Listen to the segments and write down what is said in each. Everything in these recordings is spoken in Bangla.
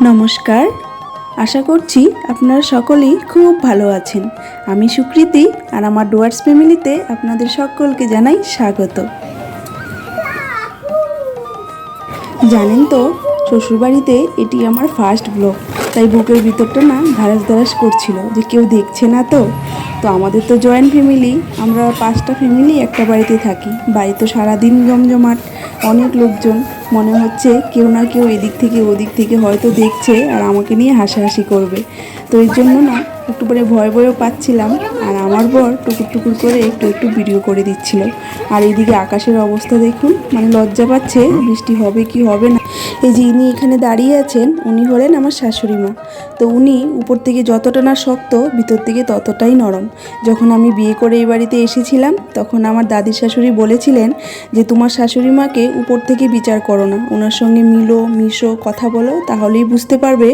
নমস্কার, আশা করছি আপনারা সকলেই খুব ভালো আছেন। আমি সুকৃতি আর আমার ডুয়ার্স ফ্যামিলিতে আপনাদের সকলকে জানাই স্বাগত। জানেন তো, শ্বশুরবাড়িতে এটি আমার ফার্স্ট ব্লগ, তাই বুকের ভিতরটা না ধারাস ধারাস করছিল যে কেউ দেখছে না তো। আমাদের তো জয়েন্ট ফ্যামিলি, আমরা 5টা ফ্যামিলি একটা বাড়িতে থাকি। বাড়ি তো সারাদিন জমজমাট, অনেক লোকজন। মনে হচ্ছে কেউ না কেউ এদিক থেকে ওদিক থেকে হয়তো দেখছে আর আমাকে নিয়ে হাসাহাসি করবে। তো এর জন্য না একটু পরে ভয় ভয়ও পাচ্ছিলাম। আর আমার বর টুকুর টুকুর করে একটু ভিডিও করে দিচ্ছিল। আর এইদিকে আকাশের অবস্থা দেখুন, মানে লজ্জা পাচ্ছে, বৃষ্টি হবে কি হবে না। এই যে ইনি এখানে দাঁড়িয়ে আছেন, উনি হলেন আমার শাশুড়ি মা। তো উনি উপর থেকে যতটা না শক্ত, ভিতর থেকে ততটাই নরম। যখন আমি বিয়ে করে এই বাড়িতে এসেছিলাম, তখন আমার দাদির শাশুড়ি বলেছিলেন যে তোমার শাশুড়ি মাকে উপর থেকে বিচার করো না, ওনার সঙ্গে মিশো, কথা বলো, তাহলেই বুঝতে পারবে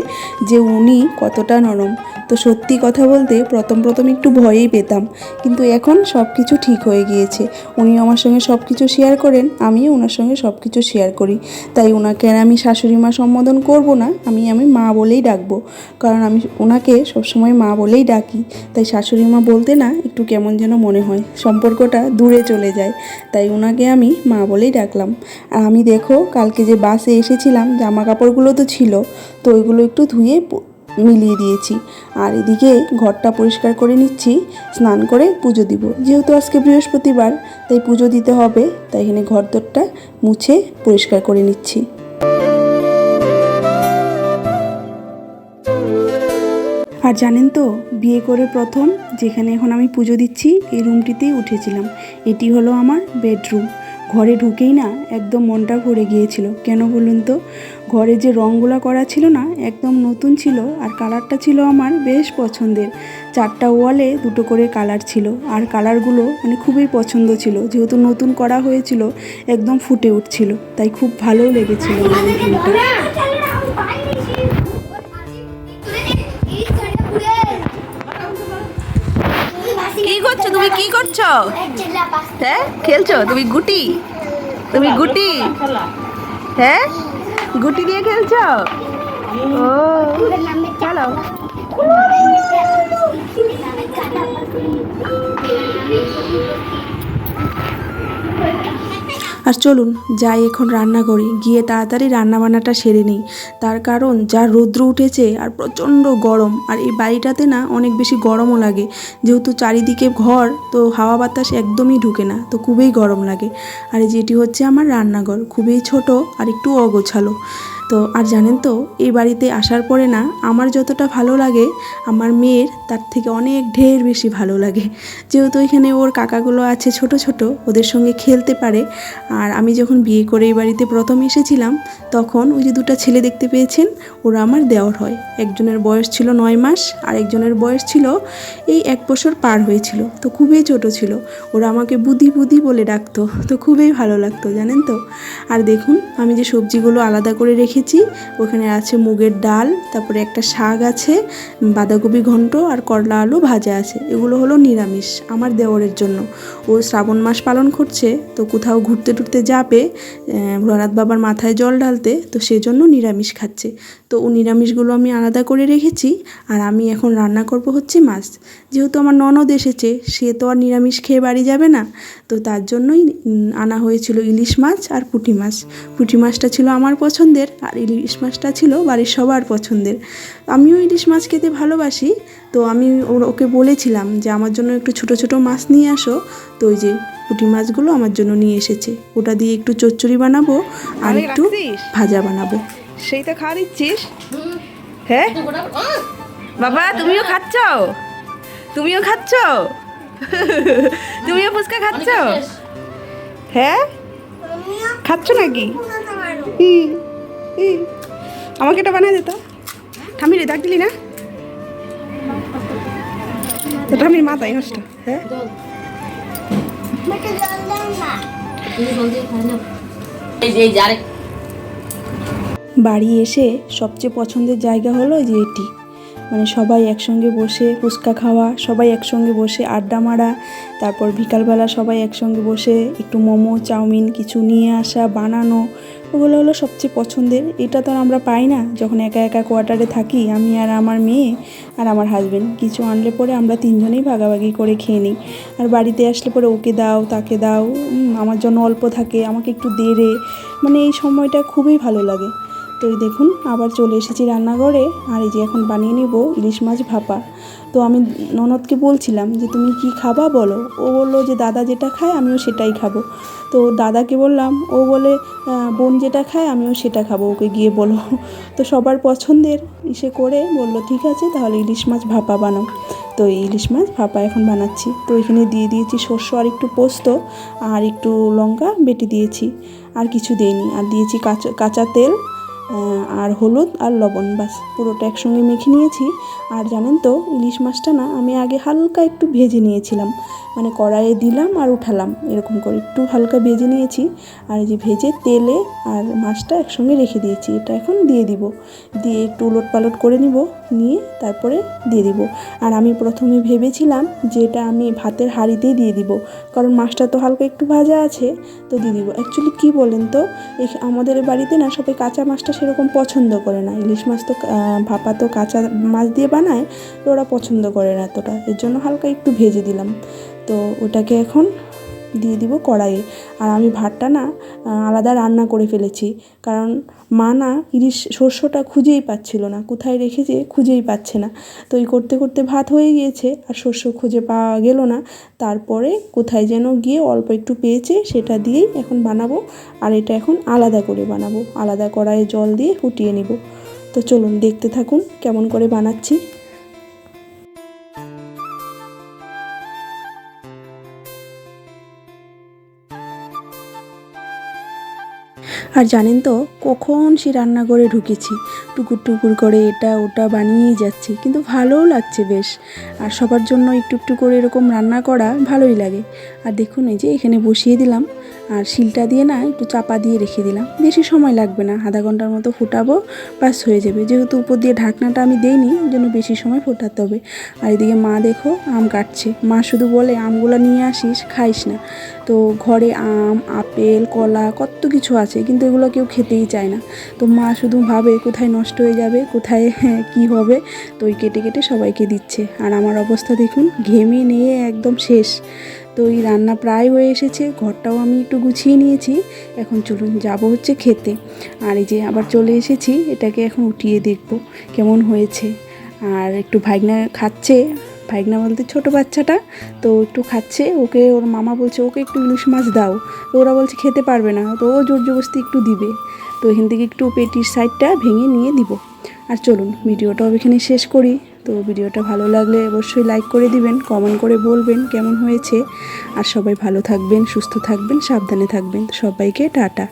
যে উনি কতটা নরম। তো সত্যি কথা বলতে প্রথম একটু ভয়েই পেতাম, কিন্তু এখন সব কিছু ঠিক হয়ে গিয়েছে। উনি আমার সঙ্গে সব কিছু শেয়ার করেন, আমিও ওনার সঙ্গে সব কিছু শেয়ার করি। তাই ওনাকে আর আমি শাশুড়ি মা সম্বোধন করব না, আমি মা বলেই ডাকবো, কারণ আমি ওনাকে সবসময় মা বলেই ডাকি। তাই শাশুড়ি মা বলতে না একটু কেমন যেন মনে হয়, সম্পর্কটা দূরে চলে যায়। তাই ওনাকে আমি মা বলেই ডাকলাম। আর আমি দেখো, কালকে যে বাসে এসেছিলাম, জামা কাপড়গুলো তো ছিল, তো ওইগুলো একটু ধুয়ে মিলিয়ে দিয়েছি। আর এদিকে ঘরটা পরিষ্কার করে নিচ্ছি, স্নান করে পুজো দিব। যেহেতু আজকে বৃহস্পতিবার, তাই পুজো দিতে হবে, তাই এখানে ঘরদোরটা মুছে পরিষ্কার করে নিচ্ছি। আর জানেন তো, বিয়ে করে প্রথম যেখানে এখন আমি পুজো দিচ্ছি, এই রুমটিতেই উঠেছিলাম। এটি হলো আমার বেডরুম। ঘরে ঢুকেই না একদম মনটা ভরে গিয়েছিল। কেন বলুন তো, ঘরে যে রঙগুলো করা ছিল না, একদম নতুন ছিল, আর কালারটা ছিল আমার বেশ পছন্দের। 4টা ওয়ালে 2টো করে কালার ছিল, আর কালারগুলো মানে খুবই পছন্দ ছিল। যেহেতু নতুন করা হয়েছিল, একদম ফুটে উঠছিল, তাই খুব ভালো লেগেছিল আমার এই রুমটা। কি করছো তুমি? কি করছো? হ্যাঁ, খেলছো তুমি? গুটি হ্যাঁ, গুটি দিয়ে খেলছো? ও চলো। আর চলুন যাই এখন রান্না করি, গিয়ে তাড়াতাড়ি রান্নাবান্নাটা সেরে নিই। তার কারণ যা রৌদ্র উঠেছে আর প্রচণ্ড গরম, আর এই বাড়িটাতে না অনেক বেশি গরমও লাগে। যেহেতু চারিদিকে ঘর, তো হাওয়া বাতাস একদমই ঢুকে না, তো খুবই গরম লাগে। আর যেটি হচ্ছে আমার রান্নাঘর, খুবই ছোট আর একটু অগোছালো। তো আর জানেন তো, এই বাড়িতে আসার পরে না আমার যতটা ভালো লাগে, আমার মেয়ের তার থেকে অনেক ঢের বেশি ভালো লাগে। যেহেতু এখানে ওর কাকাগুলো আছে ছোট ছোট, ওদের সঙ্গে খেলতে পারে। আর আমি যখন বিয়ে করে এই বাড়িতে প্রথম এসেছিলাম, তখন ওই যে 2টা ছেলে দেখতে পেয়েছেন, ওরা আমার দেওর হয়। একজনের বয়স ছিল 9 মাস, আর একজনের বয়স ছিল এই 1 বছর পার হয়েছিল। তো খুবই ছোট ছিল, ওরা আমাকে বুদি বুদি বলে ডাকতো, তো খুবই ভালো লাগতো জানেন তো। আর দেখুন, আমি যে সবজিগুলো আলাদা করে রেখেছি, ওখানে আছে মুগের ডাল, তারপরে একটা শাক আছে, বাঁধাকপি ঘন্ট, আর করলা আলু ভাজা আছে। এগুলো হলো নিরামিষ আমার দেওরের জন্য। ও শ্রাবণ মাস পালন করছে, তো কোথাও ঘুরতে টুরতে যাবে ভোলানাথ বাবার মাথায় জল ঢালতে, তো সেজন্য নিরামিষ খাচ্ছে। তো ও নিরামিষগুলো আমি আলাদা করে রেখেছি। আর আমি এখন রান্না করব হচ্ছে মাছ। যেহেতু আমার ননদ এসেছে, সে তো আর নিরামিষ খেয়ে বাড়ি যাবে না, তো তার জন্যই আনা হয়েছিল ইলিশ মাছ আর পুঁটি মাছ। পুঁটি মাছটা ছিল আমার পছন্দের, আর ইলিশ মাছটা ছিল বাড়ির সবার পছন্দের। আমিও ইলিশ মাছ খেতে ভালোবাসি, তো আমি ওকে বলেছিলাম যে আমার জন্য একটু ছোট ছোট মাছ নিয়ে আসো। তো ওই যে পুঁটি মাছগুলো আমার জন্য নিয়ে এসেছে, ওটা দিয়ে একটু চচ্চড়ি বানাবো আর একটু ভাজা বানাবো। সেই তো খাওয়া দিচ্ছিস? হ্যাঁ বাবা, তুমিও খাচ্ছ? তুমিও ফুচকা খাচ্ছ? হ্যাঁ, খাচ্ছ নাকি? আমাকে এটা বানাই দিত। ঠামি রে, ডাক দিলি না? ঠামির মাথায় নষ্ট। হ্যাঁ, বাড়ি এসে সবচেয়ে পছন্দের জায়গা হলো যে এটি, মানে সবাই একসঙ্গে বসে ফুচকা খাওয়া, সবাই একসঙ্গে বসে আড্ডা মারা, তারপর বিকালবেলা সবাই একসঙ্গে বসে একটু মোমো চাউমিন কিছু নিয়ে আসা বানানো, ওগুলো হলো সবচেয়ে পছন্দের। এটা তো আর আমরা পাই না যখন একা একা কোয়ার্টারে থাকি, আমি আর আমার মেয়ে আর আমার হাজবেন্ড। কিছু আনলে পরে আমরা তিনজনেই ভাগাভাগি করে খেয়ে নিই। আর বাড়িতে আসলে পরে ওকে দাও তাকে দাও, আমার জন্য অল্প থাকে, আমাকে একটু দেরে, মানে এই সময়টা খুবই ভালো লাগে। তো এই দেখুন আবার চলে এসেছি রান্নাঘরে, আর এই যে এখন বানিয়ে নিব ইলিশ মাছ ভাপা। তো আমি ননদকে বলছিলাম যে তুমি কি খাবা বলো, ও বললো যে দাদা যেটা খায় আমিও সেটাই খাবো। তো দাদাকে বললাম, ও বলে বোন যেটা খায় আমিও সেটা খাবো, ওকে গিয়ে বলো। তো সবার পছন্দের ইসে করে বললো ঠিক আছে তাহলে ইলিশ মাছ ভাপা বানাও। তো এই ইলিশ মাছ ভাপা এখন বানাচ্ছি। তো এখানে দিয়ে দিয়েছি শস্য আর একটু পোস্ত আর একটু লঙ্কা বেটে দিয়েছি, আর কিছু দিইনি। আর দিয়েছি কাঁচা তেল আর হলুদ আর লবণ, বাস পুরোটা একসঙ্গে মেখে নিয়েছি। আর জানেন তো ইলিশ মাছটা না আমি আগে হালকা একটু ভেজে নিয়েছিলাম, মানে কড়াইয়ে দিলাম আর উঠালাম এরকম করে একটু হালকা ভেজে নিয়েছি। আর এই যে ভেজে তেলে আর মাছটা একসঙ্গে রেখে দিয়েছি, এটা এখন দিয়ে দিব, দিয়ে একটু উলট পালট করে নিব, নিয়ে তারপরে দিয়ে দিব। আর আমি প্রথমে ভেবেছিলাম যে এটা আমি ভাতের হাঁড়িতেই দিয়ে দিব, কারণ মাছটা তো হালকা একটু ভাজা আছে, তো দিয়ে দিব। অ্যাকচুয়ালি কী বলেন তো, আমাদের বাড়িতে না সবাই কাঁচা মাছটা সেরকম পছন্দ করে না, ইলিশ মাছ তো ভাপা তো কাঁচা মাছ দিয়ে বানায়, তো ওরা পছন্দ করে না এতটা, এর জন্য হালকা একটু ভেজে দিলাম। তো ওটাকে এখন দিয়ে দিব কড়াইয়ে। আর আমি ভাতটা না আলাদা রান্না করে ফেলেছি, কারণ মা না ইলিশ শস্যটা খুঁজেই পাচ্ছিল না, কোথায় রেখেছে খুঁজেই পাচ্ছে না। তো এই করতে করতে ভাত হয়ে গিয়েছে আর শস্য খুঁজে পাওয়া গেল না, তারপরে কোথায় যেন গিয়ে অল্প একটু পেয়েছে, সেটা দিয়েই এখন বানাবো। আর এটা এখন আলাদা করে বানাবো, আলাদা কড়াইয়ে জল দিয়ে ফুটিয়ে নিব। তো চলুন দেখতে থাকুন কেমন করে বানাচ্ছি। আর জানেন তো কখন সে রান্নাঘরে ঢুকেছি, টুকুর টুকুর করে এটা ওটা বানিয়েই যাচ্ছি, কিন্তু ভালোও লাগছে বেশ। আর সবার জন্য একটু একটু করে এরকম রান্না করা ভালোই লাগে। আর দেখুন এই যে এখানে বসিয়ে দিলাম, আর শিলটা দিয়ে না একটু চাপা দিয়ে রেখে দিলাম, বেশি সময় লাগবে না, আধা ঘন্টার মতো ফোটাবো, বাস হয়ে যাবে। যেহেতু উপর দিয়ে ঢাকনাটা আমি দেইনি, ওই জন্য বেশি সময় ফোটাতে হবে। আর এদিকে মা দেখো আম কাটছে, মা শুধু বলে আমগুলো নিয়ে আসিস খাইস না। তো ঘরে আম আপেল কলা কত কিছু আছে, কিন্তু এগুলো কেউ খেতেই চায় না। তো মা শুধু ভাবে কোথায় নষ্ট হয়ে যাবে, কোথায় কি হবে, তো ওই কেটে কেটে সবাইকে দিচ্ছে। আর আমার অবস্থা দেখুন, ঘেমে নিয়ে একদম শেষ। তো এই রান্না প্রায় হয়ে এসেছে, ঘরটাও আমি একটু গুছিয়ে নিয়েছি, এখন চলুন যাব হচ্ছে খেতে। আর এই যে আবার চলে এসেছি, এটাকে এখন উঠিয়ে দেখব কেমন হয়েছে। আর একটু ভাগনা খাচ্ছে, ভাগনা বলতে ছোটো বাচ্চাটা, তো একটু খাচ্ছে, ওকে ওর মামা বলছে ওকে একটু ইলিশ মাছ দাও, তো ওরা বলছে খেতে পারবে না, তো ও জোর জবরদস্তি একটু দিবে। তো এখান থেকে একটু পেটির সাইডটা ভেঙে নিয়ে দিব। আর চলুন ভিডিওটাও এখানে শেষ করি। তো ভিডিওটা ভালো লাগলে অবশ্যই লাইক করে দিবেন, কমেন্ট করে বলবেন কেমন হয়েছে। আর সবাই ভালো থাকবেন, সুস্থ থাকবেন, সাবধানে থাকবেন। তো সবাইকে টাটা।